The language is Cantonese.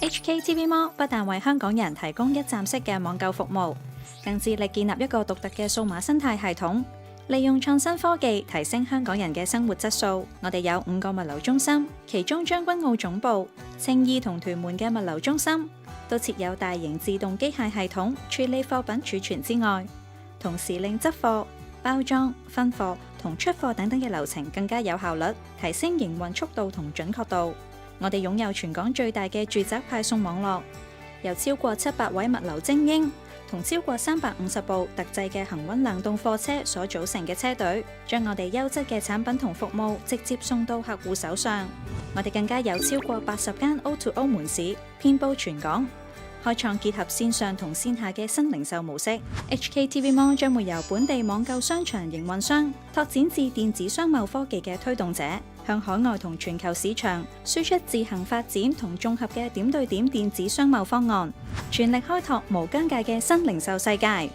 HKTV Mall 不但為香港人提供一站式嘅網購服務，更致力建立一個獨特嘅數碼生態系統，利用創新科技提升香港人嘅生活質素。我哋有5個物流中心，其中將軍澳總部、青衣同屯門嘅物流中心都設有大型自動機械系統處理貨品儲存之外，同時令執貨、包裝、分貨同出貨等等嘅流程更加有效率，提升營運速度同準確度。我哋擁有全港最大嘅住宅派送網絡，由超過700位物流精英同超過350部特製嘅恆溫冷凍貨車所組成嘅車隊，將我哋優質嘅產品同服務直接送到客戶手上。我哋更加有超過80間 O2O 門市，遍佈全港，開創結合線上同線下嘅新零售模式。HKTV Mall 將會由本地網購商場營運商拓展至電子商貿科技嘅推動者，向海外同全球市場輸出自行發展同綜合嘅點對點電子商貿方案，全力開拓無疆界嘅新零售世界。